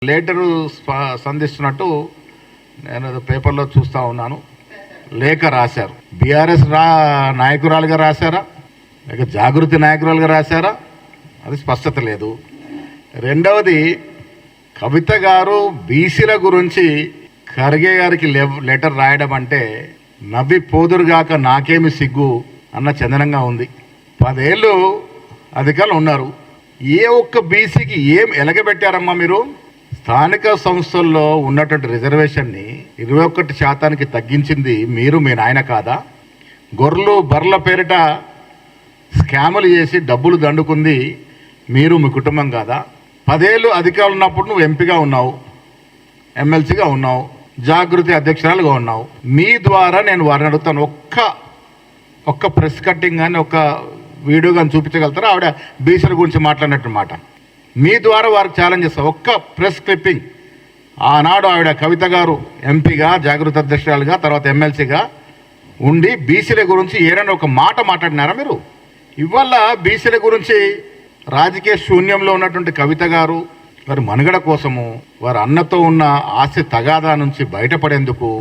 Later సంధిస్తున్నట్టు నేను పేపర్లో చూస్తూ ఉన్నాను. లేఖ రాశారు. బీఆర్ఎస్ నాయకురాలుగా రాశారా లేక జాగృతి నాయకురాలుగా రాశారా అది స్పష్టత లేదు. రెండవది, కవిత గారు బీసీల గురించి ఖర్గే గారికి లెటర్ రాయడం అంటే నవ్వి పోదురుగాక నాకేమి సిగ్గు అన్న చందనంగా ఉంది. 10 ఏళ్ళు అధికారులు ఉన్నారు. ఏ ఒక్క బీసీకి ఏం ఎలగబెట్టారమ్మా మీరు? స్థానిక సంస్థల్లో ఉన్నటువంటి రిజర్వేషన్ని 21% తగ్గించింది మీరు, మీ నాయన కాదా? గొర్రెలు బర్రెల పేరిట స్కాములు చేసి డబ్బులు దండుకుంది మీరు, మీ కుటుంబం కాదా? 10 ఏళ్ళు అధికారులు ఉన్నప్పుడు నువ్వు ఎంపీగా ఉన్నావు, ఎమ్మెల్సీగా ఉన్నావు, జాగృతి అధ్యక్షురాలుగా ఉన్నావు. మీ ద్వారా నేను వారిని అడుగుతాను, ఒక్క ప్రెస్ కట్టింగ్ కానీ ఒక వీడియో కానీ చూపించగలుగుతారా? ఆవిడ బీసీల గురించి మాట్లాడినట్టు మాట మీ ద్వారా వారికి ఛాలెంజ్ చేస్తా. ఒక్క ప్రెస్ క్లిప్పింగ్ ఆనాడు ఆవిడ కవిత గారు ఎంపీగా, జాగృతి అధ్యక్షురాలుగా, తర్వాత ఎమ్మెల్సీగా ఉండి బీసీల గురించి ఏదైనా ఒక మాట మాట్లాడినారా మీరు? ఇవాళ బీసీల గురించి రాజకీయ శూన్యంలో ఉన్నటువంటి కవిత గారు వారి మనుగడ కోసము, వారి అన్నతో ఉన్న ఆస్తి తగాదా నుంచి బయటపడేందుకు,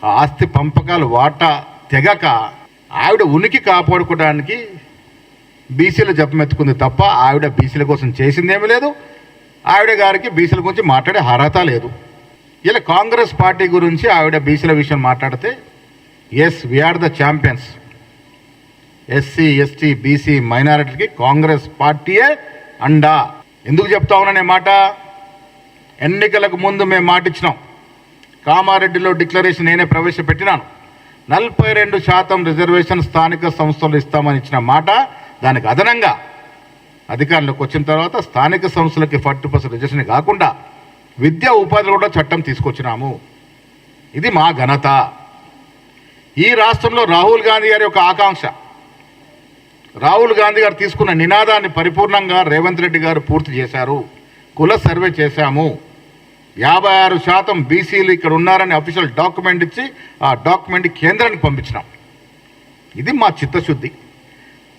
ఆ ఆస్తి పంపకాలు వాటా తెగక ఆవిడ ఉనికి కాపాడుకోవడానికి బీసీలు జపమెత్తుకుంది తప్ప ఆవిడ బీసీల కోసం చేసిందేమీ లేదు. ఆవిడ గారికి బీసీల గురించి మాట్లాడే అర్హత లేదు. ఇలా కాంగ్రెస్ పార్టీ గురించి ఆవిడ బీసీల విషయం మాట్లాడితే, yes we are the champions, SC ST BC మైనారిటీకి Congress పార్టీయే అండా. ఎందుకు చెప్తా ఉన్నానే మాట? ఎన్నికలకు ముందు మేము మాట ఇచ్చినాం. కామారెడ్డిలో డిక్లరేషన్ నేనే ప్రవేశపెట్టినాను. 42% రిజర్వేషన్ స్థానిక సంస్థలు ఇస్తామని ఇచ్చిన మాట, దానికి అదనంగా అధికారంలోకి వచ్చిన తర్వాత స్థానిక సంస్థలకి 40% రిజర్వేషన్ కాకుండా విద్యా ఉపాధిలో కూడా చట్టం తీసుకొచ్చినాము. ఇది మా ఘనత. ఈ రాష్ట్రంలో రాహుల్ గాంధీ గారి యొక్క ఆకాంక్ష, రాహుల్ గాంధీ గారు తీసుకున్న నినాదాన్ని పరిపూర్ణంగా రేవంత్ రెడ్డి గారు పూర్తి చేశారు. కుల సర్వే చేశాము. 56% బీసీలు ఇక్కడ ఉన్నారని అఫీషియల్ డాక్యుమెంట్ ఇచ్చి ఆ డాక్యుమెంట్ కేంద్రానికి పంపించినాం. ఇది మా చిత్తశుద్ధి.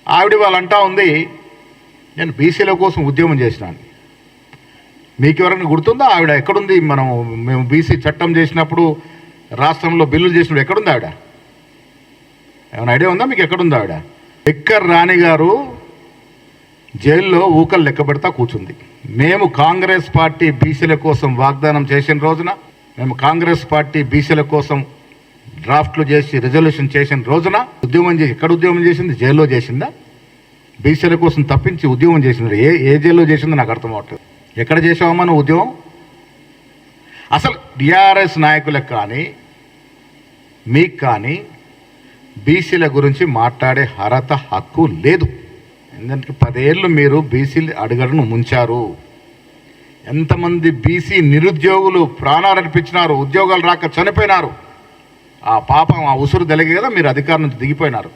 ఆవిడ వాళ్ళు అంటా ఉంది, నేను బీసీల కోసం ఉద్యమం చేసినాను. మీకు ఎవరైనా గుర్తుందా? ఆవిడ ఎక్కడుంది? మేము బీసీ చట్టం చేసినప్పుడు, రాష్ట్రంలో బిల్లులు చేసినప్పుడు ఎక్కడుంది ఆవిడ? ఏమైనా ఐడియా ఉందా మీకు? ఎక్కడుంది ఆవిడ? ఎక్కర్ రాణి గారు జైల్లో ఊకలు లెక్క పెడతా కూర్చుంది. మేము కాంగ్రెస్ పార్టీ బీసీల కోసం వాగ్దానం చేసిన రోజున, మేము కాంగ్రెస్ పార్టీ బీసీల కోసం డ్రాఫ్ట్లు చేసి రిజల్యూషన్ చేసిన రోజున ఉద్యమం చేసి, ఎక్కడ ఉద్యమం చేసింది? జైల్లో చేసిందా? బీసీల కోసం తప్పించి ఉద్యమం చేసింది ఏ జైల్లో చేసిందో నాకు అర్థం అవట్లేదు. ఎక్కడ చేసావమ్మా నువ్వు ఉద్యమం? అసలు టీఆర్ఎస్ నాయకులకు కానీ మీకు కానీ బీసీల గురించి మాట్లాడే అర్హత, హక్కు లేదు. ఎందుకంటే 10 ఏళ్ళు మీరు బీసీలు అడుగడును ముంచారు. ఎంతమంది బీసీ నిరుద్యోగులు ప్రాణాలు అర్పించినారు, ఉద్యోగాలు రాక చనిపోయినారు. ఆ పాపం, ఆ ఉసురు తెలిగే కదా మీరు అధికారం నుంచి దిగిపోయినారు.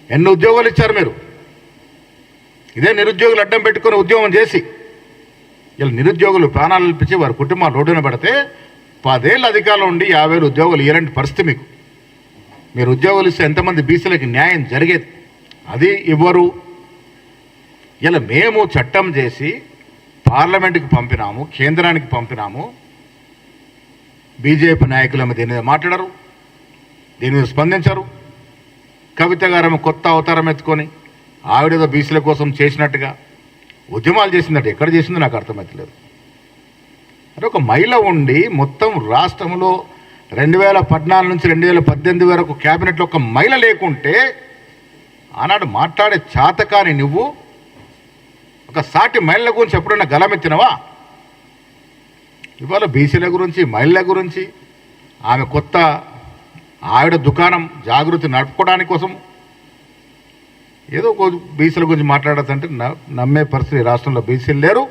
ఎన్ని ఉద్యోగాలు ఇచ్చారు మీరు? ఇదే నిరుద్యోగులు అడ్డం పెట్టుకుని ఉద్యోగం చేసి ఇలా నిరుద్యోగులు ప్రాణాలు అర్పించి వారి కుటుంబాలు రోడ్డున పెడితే 10 ఏళ్ళు అధికారంలో ఉండి 50,000 ఉద్యోగాలు ఇలాంటి పరిస్థితి మీకు. మీరు ఉద్యోగాలు ఇస్తే ఎంతమంది బీసీలకి న్యాయం జరిగేది? అది ఇవ్వరు. ఇలా మేము చట్టం చేసి పార్లమెంటుకి పంపినాము, కేంద్రానికి పంపినాము. బీజేపీ నాయకులు దీని మీద మాట్లాడరు, దీని మీద స్పందించరు. కవిత గారు కొత్త అవతారం ఎత్తుకొని ఆవిడేదో బీసీల కోసం చేసినట్టుగా ఉద్యమాలు చేసిందట. ఎక్కడ చేసిందో నాకు అర్థమవుతలేదు. అంటే ఒక మహిళ ఉండి మొత్తం రాష్ట్రంలో 2014 నుంచి 2018 వరకు క్యాబినెట్లో ఒక మహిళ లేకుంటే ఆనాడు మాట్లాడే చాతకాని నువ్వు ఒక సాటి మహిళల గురించి ఎప్పుడైనా గలమెత్తినవా? ఇవాళ బీసీల గురించి, మహిళల గురించి, ఆమె కొత్త ఆవిడ దుకాణం జాగృతి నడుపుకోవడానికి కోసం ఏదో బీసీల గురించి మాట్లాడదంటే నమ్మే పరిస్థితి రాష్ట్రంలో బీసీలు లేరు.